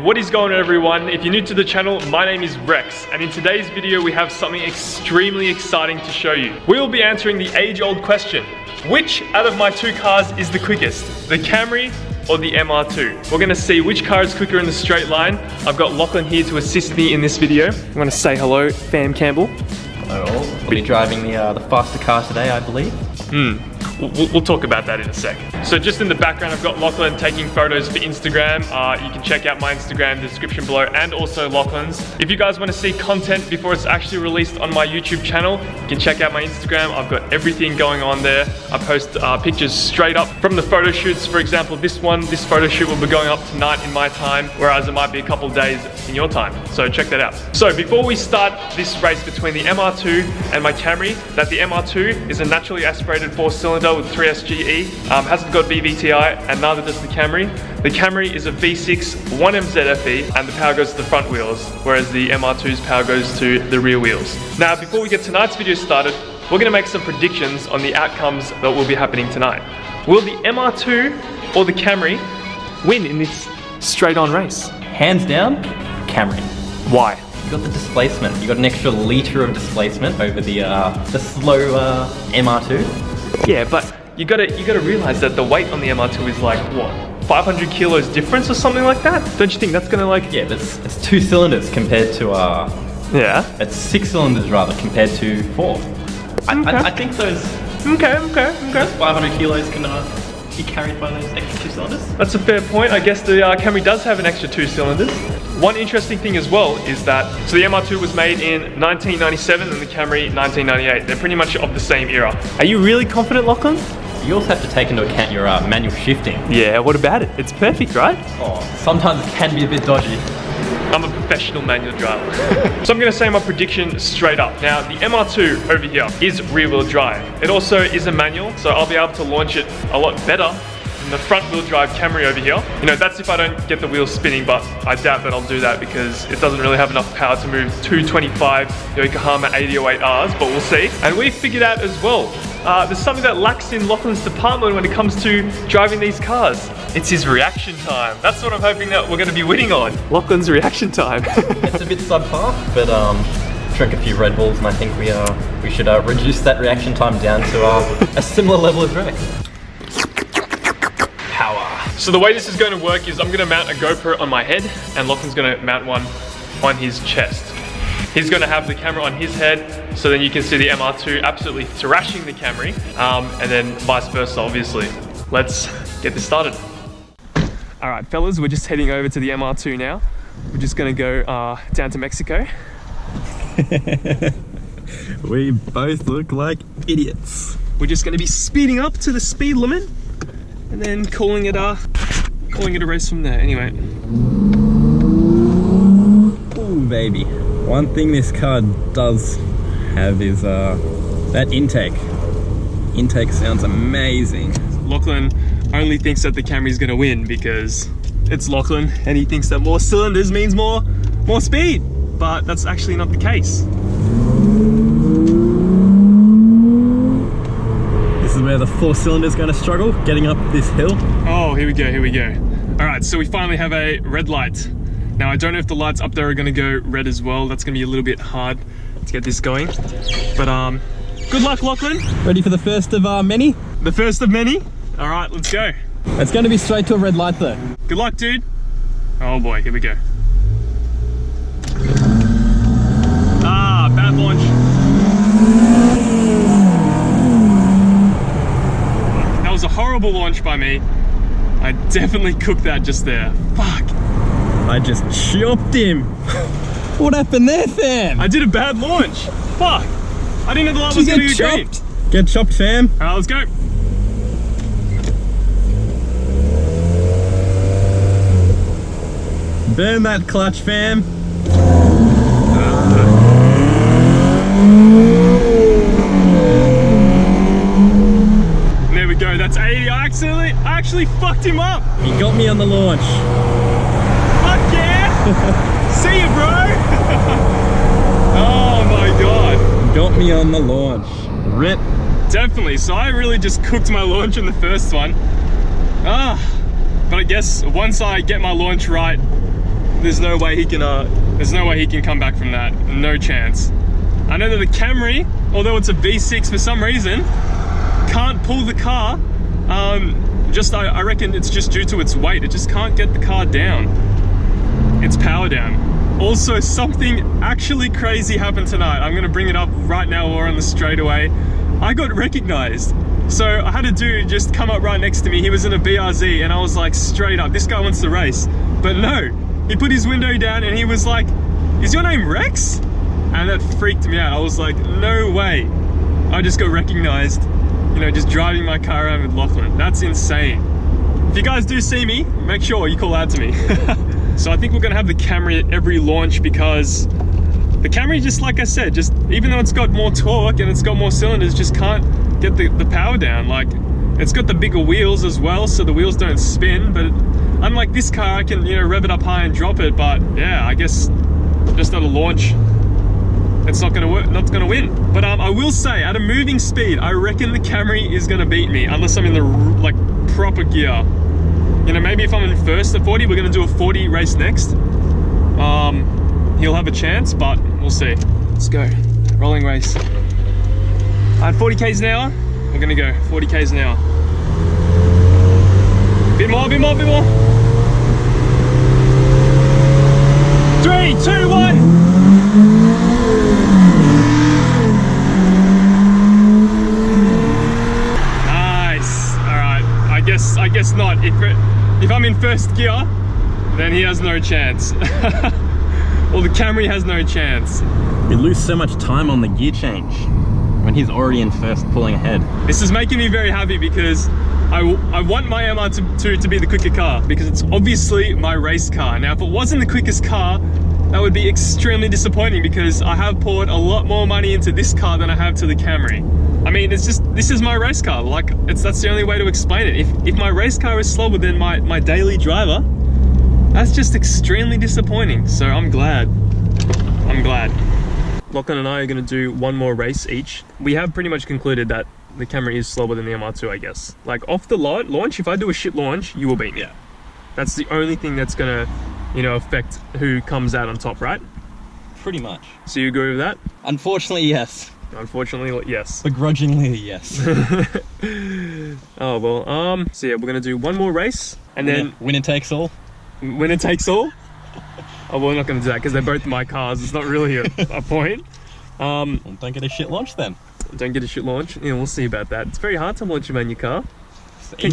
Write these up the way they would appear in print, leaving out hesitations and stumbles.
What is going on, everyone? If you're new to the channel, my name is Rex, and in today's video we have something extremely exciting to show you. We will be answering the age-old question: which out of my two cars is the quickest? The Camry or the MR2? We're gonna see which car is quicker in the straight line. I've got Lachlan here to assist me in this video. I'm gonna say hello, Fam Campbell. Hello all. We'll be driving the faster car today, I believe. We'll talk about that in a sec. So just in the background, I've got Lachlan taking photos for Instagram. You can check out my Instagram in the description below, and also Lachlan's. If you guys want to see content before it's actually released on my YouTube channel, you can check out my Instagram. I've got everything going on there. I post pictures straight up from the photo shoots. For example, this photo shoot will be going up tonight in my time, whereas it might be a couple days in your time. So check that out. So before we start this race between the MR2 and my Camry, that the MR2 is a naturally aspirated 4-cylinder with 3SGE, hasn't got VVTi, and neither does the Camry. The Camry is a V6 1MZFE, and the power goes to the front wheels, whereas the MR2's power goes to the rear wheels. Now, before we get tonight's video started, we're gonna make some predictions on the outcomes that will be happening tonight. Will the MR2 or the Camry win in this straight-on race? Hands down, Camry. Why? You got the displacement. You got an extra litre of displacement over the slow MR2. Yeah, but you gotta realize that the weight on the MR2 is like, what, 500 kilos difference or something like that? Don't you think that's gonna like... Yeah, but it's 2 cylinders compared to yeah, it's 6 cylinders rather compared to 4. I think those... Okay. Those 500 kilos can be carried by those extra 2 cylinders. That's a fair point. I guess the Camry does have an extra 2 cylinders. One interesting thing as well is that, so the MR2 was made in 1997 and the Camry 1998. They're pretty much of the same era. Are you really confident, Lachlan? You also have to take into account your manual shifting. Yeah, what about it? It's perfect, right? Oh, sometimes it can be a bit dodgy. I'm a professional manual driver. So I'm gonna say my prediction straight up. Now, the MR2 over here is rear-wheel drive. It also is a manual, so I'll be able to launch it a lot better than the front-wheel drive Camry over here. You know, that's if I don't get the wheels spinning, but I doubt that I'll do that because it doesn't really have enough power to move 225 Yokohama 8008Rs, but we'll see. And we figured out as well, there's something that lacks in Lachlan's department when it comes to driving these cars. It's his reaction time. That's what I'm hoping that we're gonna be winning on. Lachlan's reaction time. It's a bit subpar, but drink a few Red Bulls and I think we should reduce that reaction time down to a similar level as Rex. Power. So the way this is going to work is I'm gonna mount a GoPro on my head and Lachlan's gonna mount one on his chest. He's gonna have the camera on his head, so then you can see the MR2 absolutely thrashing the Camry, and then vice versa, obviously. Let's get this started. All right, fellas, we're just heading over to the MR2 now. We're just gonna go down to Mexico. We both look like idiots. We're just gonna be speeding up to the speed limit, and then calling it a race from there. Anyway. Ooh, baby. One thing this car does have is that intake. Intake sounds amazing. Lachlan only thinks that the Camry's gonna win because it's Lachlan and he thinks that more cylinders means more speed, but that's actually not the case. This is where the 4-cylinder's gonna struggle getting up this hill. Oh, here we go. All right, so we finally have a red light. Now, I don't know if the lights up there are gonna go red as well. That's gonna be a little bit hard to get this going. But good luck, Lachlan. Ready for the first of many? The first of many? All right, let's go. It's gonna be straight to a red light though. Good luck, dude. Oh boy, here we go. Ah, bad launch. That was a horrible launch by me. I definitely cooked that just there. Fuck. I just chopped him. What happened there, fam? I did a bad launch. Fuck. I didn't know the light was gonna get green. Get chopped, fam. All right, let's go. Burn that clutch, fam. There we go, that's 80. I actually fucked him up. He got me on the launch. Fuck yeah! See ya, bro! Oh my god. Got me on the launch. Rip. Definitely, so I really just cooked my launch in the first one. But I guess once I get my launch right, there's no way he can come back from that. No chance. I know that the Camry, although it's a V6 for some reason, can't pull the car. I reckon it's just due to its weight. It just can't get the car down. Its power down. Also, something actually crazy happened tonight. I'm gonna bring it up right now while we're on the straightaway. I got recognized. So I had a dude just come up right next to me. He was in a BRZ and I was like, straight up, this guy wants to race. But no, he put his window down and he was like, is your name Rex? And that freaked me out. I was like, no way. I just got recognized, you know, just driving my car around with Lachlan. That's insane. If you guys do see me, make sure you call out to me. So I think we're gonna have the Camry at every launch because the Camry, just like I said, just even though it's got more torque and it's got more cylinders, just can't get the power down. Like, it's got the bigger wheels as well, so the wheels don't spin, but unlike this car, I can, you know, rev it up high and drop it. But yeah, I guess just at a launch, it's not gonna work, not gonna win. But I will say, at a moving speed, I reckon the Camry is gonna beat me, unless I'm in the like proper gear. You know, maybe if I'm in first at 40, we're gonna do a 40 race next. He'll have a chance, but we'll see. Let's go, rolling race. At 40 k's an hour, we're gonna go 40 k's an hour. Bit more, bit more, bit more. 3, 2, 1. Nice. All right. I guess not. If I'm in first gear, then he has no chance. Well, the Camry has no chance. You lose so much time on the gear change when he's already in first, pulling ahead. This is making me very happy because I want my MR2 to be the quicker car because it's obviously my race car. Now, if it wasn't the quickest car, that would be extremely disappointing because I have poured a lot more money into this car than I have to the Camry. I mean, it's just, this is my race car. Like, that's the only way to explain it. If my race car is slower than my daily driver, that's just extremely disappointing. So I'm glad. I'm glad. Lachlan and I are going to do one more race each. We have pretty much concluded that the Camry is slower than the MR2, I guess. Like, off the launch, if I do a shit launch, you will beat me. Yeah. That's the only thing that's going to, you know, affect who comes out on top, right? Pretty much. So you agree with that? Unfortunately, yes. Unfortunately, yes. Begrudgingly, yes. Oh, well, so yeah, we're going to do one more race, and then... Winner takes all? Winner takes all? Oh, well, we're not going to do that because they're both my cars. It's not really a point. Well, don't get a shit launch then. Don't get a shit launch. Yeah, we'll see about that. It's very hard to launch a manual car. Can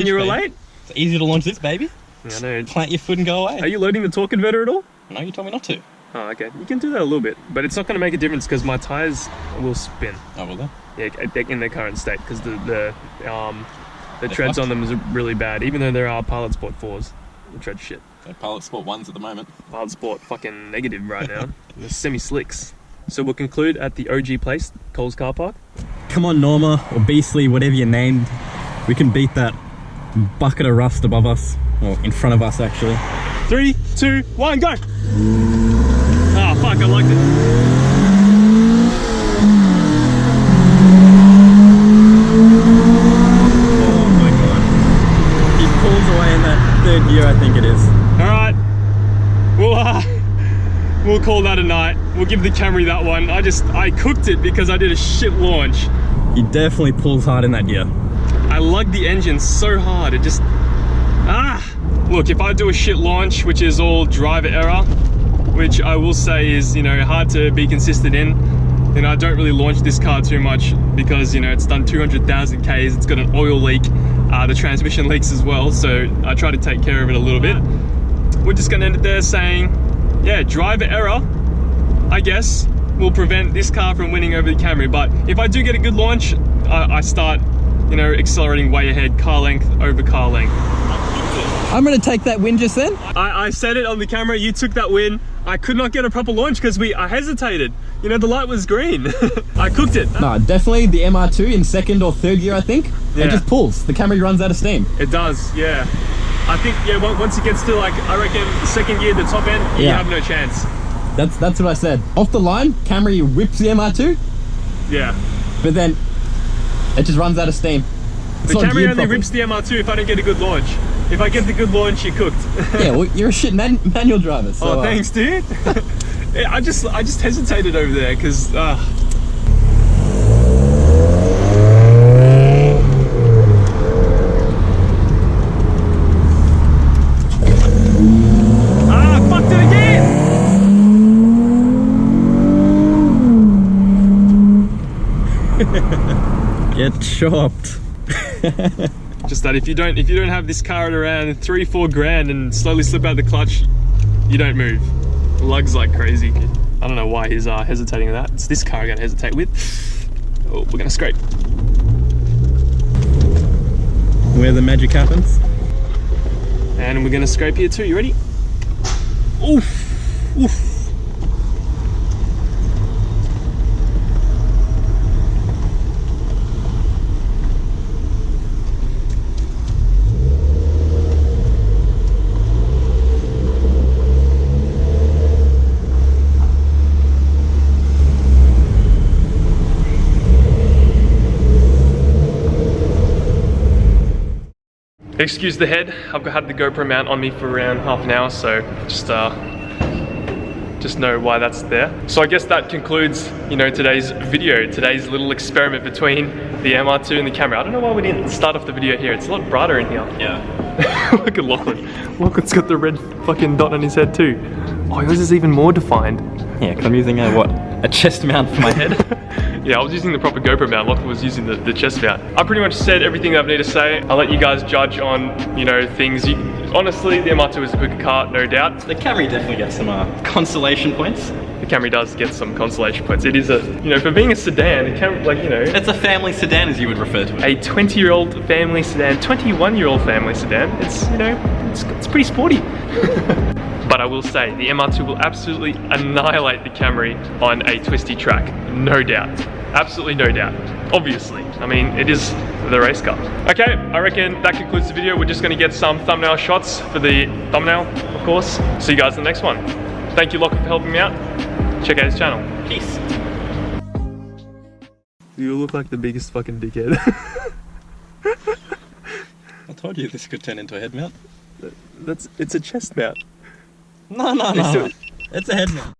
you relate? It's easy to launch this baby. Yeah, I know. Plant your foot and go away. Are you loading the torque converter at all? No, you told me not to. Oh, okay. You can do that a little bit, but it's not going to make a difference because my tires will spin. Oh, will they? Yeah, in their current state because the treads on them is really bad. Even though there are Pilot Sport 4s, the tread shit. They're Pilot Sport 1s at the moment. Pilot Sport fucking negative right now. The semi-slicks. So we'll conclude at the OG place, Coles Car Park. Come on, Norma, or Beastly, whatever you're named. We can beat that bucket of rust above us, or in front of us, actually. 3, 2, 1, go! Ah, oh, fuck, I liked it. Oh my god. He pulls away in that third gear, I think it is. Alright. We'll call that a night. We'll give the Camry that one. I cooked it because I did a shit launch. He definitely pulls hard in that gear. I lugged the engine so hard, it just... Look, if I do a shit launch, which is all driver error, which I will say is, you know, hard to be consistent in, then I don't really launch this car too much because, you know, it's done 200,000 Ks, it's got an oil leak, the transmission leaks as well, so I try to take care of it a little bit. We're just gonna end it there saying, yeah, driver error, I guess, will prevent this car from winning over the Camry, but if I do get a good launch, I start, you know, accelerating way ahead, car length over car length. I'm gonna take that win just then. I said it on the camera, you took that win. I could not get a proper launch because I hesitated. You know, the light was green. I cooked it. No, definitely the MR2 in second or third gear, I think. Yeah. It just pulls. The Camry runs out of steam. It does, yeah. I think, yeah, once it gets to, like, I reckon second gear, the top end, you have no chance. That's what I said. Off the line, Camry whips the MR2. Yeah. But then it just runs out of steam. The Camry only rips the MR2 if I don't get a good launch. If I get the good launch, you're cooked. Yeah, well, you're a shit manual driver. So, Oh, thanks, dude. Yeah, I just hesitated over there because. Fucked it again. Get chopped. Just that if you don't have this car at around 3-4 grand and slowly slip out the clutch, you don't move. Lugs like crazy. I don't know why he's hesitating with that. It's this car I gotta hesitate with. Oh, we're gonna scrape. Where the magic happens. And we're gonna scrape here too. You ready? Oof, oof. Excuse the head, I've had the GoPro mount on me for around half an hour, so just know why that's there. So I guess that concludes, you know, today's video, today's little experiment between the MR2 and the Camry. I don't know why we didn't start off the video here, it's a lot brighter in here. Yeah. Look at Lachlan. Lachlan's got the red fucking dot on his head too. Oh, yours is even more defined. Yeah, because I'm using a chest mount for my head. Yeah, I was using the proper GoPro mount, Lachlan was using the chest mount. I pretty much said everything that I need to say. I'll let you guys judge on, you know, things. Honestly, the MR2 is a quicker car, no doubt. The Camry definitely gets some consolation points. The Camry does get some consolation points. It is a, you know, for being a sedan, the Camry, like, you know. It's a family sedan, as you would refer to it. A 20-year-old family sedan, 21-year-old family sedan. It's, you know, it's pretty sporty. But I will say, the MR2 will absolutely annihilate the Camry on a twisty track, no doubt. Absolutely no doubt. Obviously. I mean, it is the race car. Okay, I reckon that concludes the video. We're just gonna get some thumbnail shots for the thumbnail, of course. See you guys in the next one. Thank you, Lachlan, for helping me out. Check out his channel. Peace. You look like the biggest fucking dickhead. I told you this could turn into a head mount. It's a chest mount. No. It's a head mount.